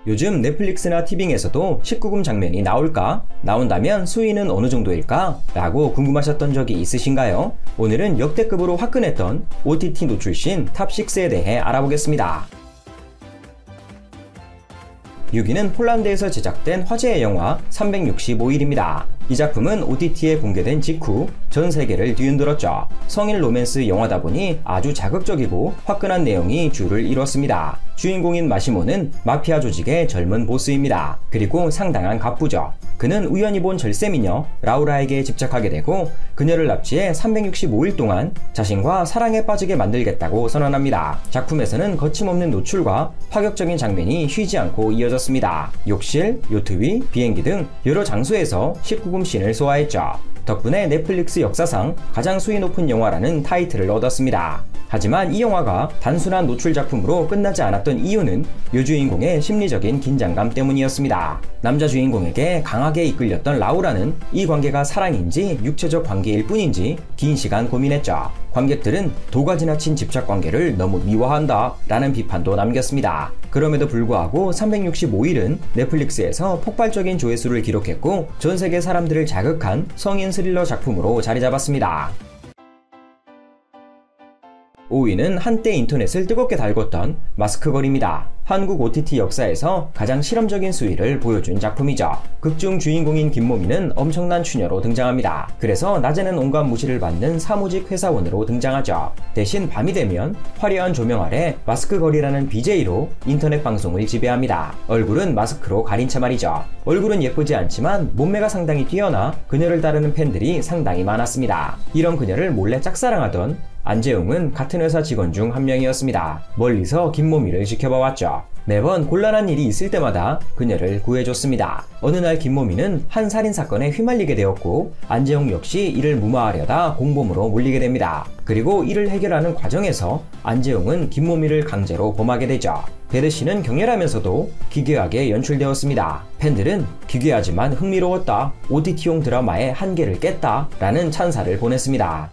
요즘 넷플릭스나 티빙에서도 19금 장면이 나올까? 나온다면 수위는 어느 정도일까? 라고 궁금하셨던 적이 있으신가요? 오늘은 역대급으로 화끈했던 OTT 노출신 탑6에 대해 알아보겠습니다. 6위는 폴란드에서 제작된 화제의 영화 365일입니다. 이 작품은 OTT에 공개된 직후 전 세계를 뒤흔들었죠. 성인 로맨스 영화다 보니 아주 자극적이고 화끈한 내용이 주를 이뤘습니다. 주인공인 마시모는 마피아 조직의 젊은 보스입니다. 그리고 상당한 갑부죠. 그는 우연히 본 절세미녀 라우라에게 집착하게 되고 그녀를 납치해 365일 동안 자신과 사랑에 빠지게 만들겠다고 선언합니다. 작품에서는 거침없는 노출과 파격적인 장면이 쉬지 않고 이어졌습니다. 욕실, 요트 위, 비행기 등 여러 장소에서 19금 씬을 소화했죠. 덕분에 넷플릭스 역사상 가장 수위 높은 영화라는 타이틀을 얻었습니다. 하지만 이 영화가 단순한 노출 작품으로 끝나지 않았던 이유는 여주인공의 심리적인 긴장감 때문이었습니다. 남자 주인공에게 강하게 이끌렸던 라우라는 이 관계가 사랑인지 육체적 관계일 뿐인지 긴 시간 고민했죠. 관객들은 도가 지나친 집착 관계를 너무 미화한다 라는 비판도 남겼습니다. 그럼에도 불구하고 365일은 넷플릭스에서 폭발적인 조회수를 기록했고 전 세계 사람들을 자극한 성인 스릴러 작품으로 자리 잡았습니다. 5위는 한때 인터넷을 뜨겁게 달궜던 마스크걸입니다. 한국 OTT 역사에서 가장 실험적인 수위를 보여준 작품이죠. 극중 주인공인 김모미는 엄청난 추녀로 등장합니다. 그래서 낮에는 온갖 무시를 받는 사무직 회사원으로 등장하죠. 대신 밤이 되면 화려한 조명 아래 마스크걸이라는 BJ로 인터넷 방송을 지배합니다. 얼굴은 마스크로 가린 채 말이죠. 얼굴은 예쁘지 않지만 몸매가 상당히 뛰어나 그녀를 따르는 팬들이 상당히 많았습니다. 이런 그녀를 몰래 짝사랑하던 안재웅은 같은 회사 직원 중 한 명이었습니다. 멀리서 김모미를 지켜봐왔죠. 매번 곤란한 일이 있을 때마다 그녀를 구해줬습니다. 어느 날 김모미는 한 살인사건에 휘말리게 되었고 안재웅 역시 이를 무마하려다 공범으로 몰리게 됩니다. 그리고 이를 해결하는 과정에서 안재웅은 김모미를 강제로 범하게 되죠. 배드신은 격렬하면서도 기괴하게 연출되었습니다. 팬들은 기괴하지만 흥미로웠다, OTT용 드라마의 한계를 깼다 라는 찬사를 보냈습니다.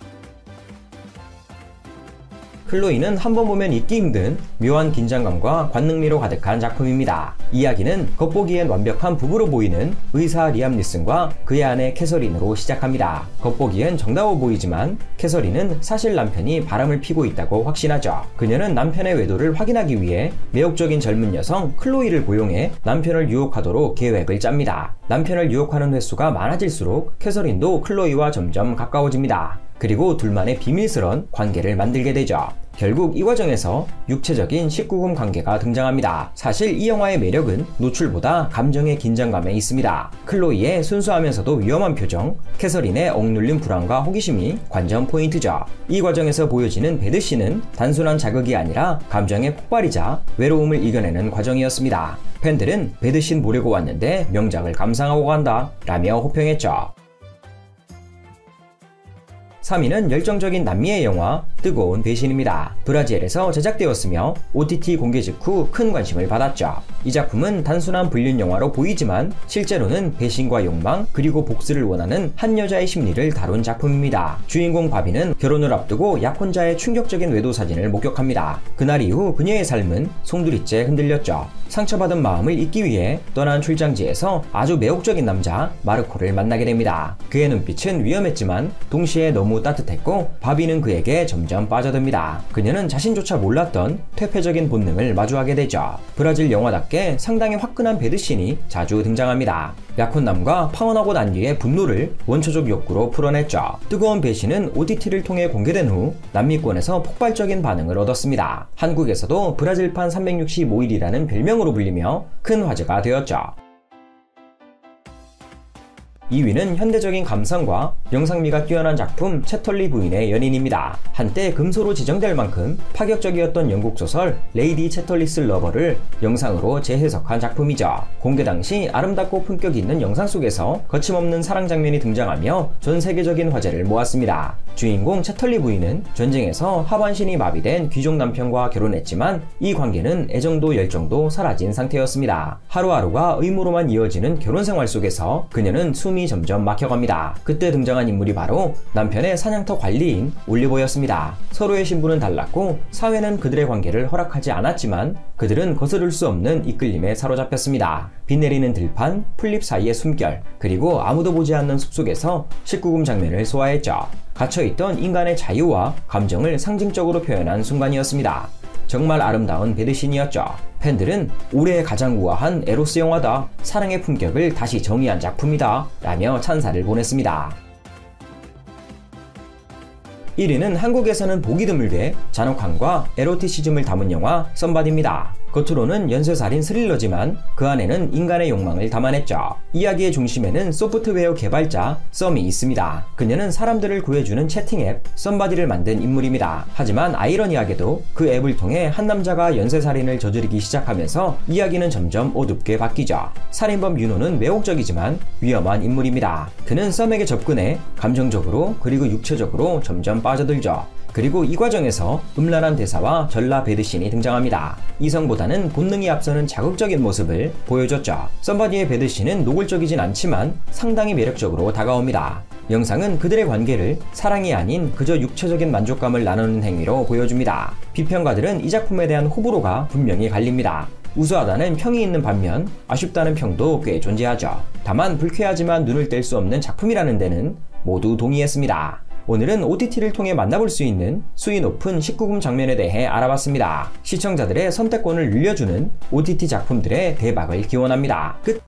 클로이는 한번 보면 잊기 힘든 묘한 긴장감과 관능미로 가득한 작품입니다. 이야기는 겉보기엔 완벽한 부부로 보이는 의사 리암 니슨과 그의 아내 캐서린으로 시작합니다. 겉보기엔 정다워 보이지만 캐서린은 사실 남편이 바람을 피고 있다고 확신하죠. 그녀는 남편의 외도를 확인하기 위해 매혹적인 젊은 여성 클로이를 고용해 남편을 유혹하도록 계획을 짭니다. 남편을 유혹하는 횟수가 많아질수록 캐서린도 클로이와 점점 가까워집니다. 그리고 둘만의 비밀스런 관계를 만들게 되죠. 결국 이 과정에서 육체적인 19금 관계가 등장합니다. 사실 이 영화의 매력은 노출보다 감정의 긴장감에 있습니다. 클로이의 순수하면서도 위험한 표정, 캐서린의 억눌린 불안과 호기심이 관전 포인트죠. 이 과정에서 보여지는 배드신은 단순한 자극이 아니라 감정의 폭발이자 외로움을 이겨내는 과정이었습니다. 팬들은 배드신 보려고 왔는데 명작을 감상하고 간다 라며 호평했죠. 3위는 열정적인 남미의 영화 뜨거운 배신입니다. 브라질에서 제작되었으며 OTT 공개 직후 큰 관심을 받았죠. 이 작품은 단순한 불륜 영화로 보이지만 실제로는 배신과 욕망 그리고 복수를 원하는 한 여자의 심리를 다룬 작품입니다. 주인공 바비는 결혼을 앞두고 약혼자의 충격적인 외도 사진을 목격합니다. 그날 이후 그녀의 삶은 송두리째 흔들렸죠. 상처받은 마음을 잊기 위해 떠난 출장지에서 아주 매혹적인 남자 마르코를 만나게 됩니다. 그의 눈빛은 위험했지만 동시에 너무 따뜻했고 바비는 그에게 점점 빠져듭니다. 그녀는 자신조차 몰랐던 퇴폐적인 본능을 마주하게 되죠. 브라질 영화답게 상당히 화끈한 배드신이 자주 등장합니다. 약혼남과 파혼하고 난 뒤의 분노를 원초적 욕구로 풀어냈죠. 뜨거운 배신은 OTT를 통해 공개된 후 남미권에서 폭발적인 반응을 얻었습니다. 한국에서도 브라질판 365일이라는 별명으로 불리며 큰 화제가 되었죠. 2위는 현대적인 감성과 영상미가 뛰어난 작품 채털리 부인의 연인입니다. 한때 금소로 지정될 만큼 파격적이었던 영국 소설 레이디 채털리스 러버를 영상으로 재해석한 작품이죠. 공개 당시 아름답고 품격 있는 영상 속에서 거침없는 사랑 장면이 등장하며 전 세계적인 화제를 모았습니다. 주인공 채털리 부인은 전쟁에서 하반신이 마비된 귀족 남편과 결혼했지만 이 관계는 애정도 열정도 사라진 상태였습니다. 하루하루가 의무로만 이어지는 결혼 생활 속에서 그녀는 숨이 숨이 점점 막혀갑니다. 그때 등장한 인물이 바로 남편의 사냥터 관리인 올리버였습니다. 서로의 신분은 달랐고 사회는 그들의 관계를 허락하지 않았지만 그들은 거스를 수 없는 이끌림에 사로잡혔습니다. 비 내리는 들판, 풀잎 사이의 숨결, 그리고 아무도 보지 않는 숲속에서 19금 장면을 소화했죠. 갇혀있던 인간의 자유와 감정을 상징적으로 표현한 순간이었습니다. 정말 아름다운 배드신이었죠. 팬들은 올해의 가장 우아한 에로스 영화다, 사랑의 품격을 다시 정의한 작품이다 라며 찬사를 보냈습니다. 1위는 한국에서는 보기 드물게 잔혹함과 에로티시즘을 담은 영화 썸바디입니다. 겉으로는 연쇄살인 스릴러지만 그 안에는 인간의 욕망을 담아냈죠. 이야기의 중심에는 소프트웨어 개발자 썸이 있습니다. 그녀는 사람들을 구해주는 채팅앱 썸바디를 만든 인물입니다. 하지만 아이러니하게도 그 앱을 통해 한 남자가 연쇄살인을 저지르기 시작하면서 이야기는 점점 어둡게 바뀌죠. 살인범 윤호는 매혹적이지만 위험한 인물입니다. 그는 썸에게 접근해 감정적으로 그리고 육체적으로 점점 빠져들죠. 그리고 이 과정에서 음란한 대사와 전라 배드신이 등장합니다. 이성보다는 본능이 앞서는 자극적인 모습을 보여줬죠. 썸바디의 배드신은 노골적이진 않지만 상당히 매력적으로 다가옵니다. 영상은 그들의 관계를 사랑이 아닌 그저 육체적인 만족감을 나누는 행위로 보여줍니다. 비평가들은 이 작품에 대한 호불호가 분명히 갈립니다. 우수하다는 평이 있는 반면 아쉽다는 평도 꽤 존재하죠. 다만 불쾌하지만 눈을 뗄 수 없는 작품이라는 데는 모두 동의했습니다. 오늘은 OTT를 통해 만나볼 수 있는 수위 높은 19금 장면에 대해 알아봤습니다. 시청자들의 선택권을 늘려주는 OTT 작품들의 대박을 기원합니다. 끝!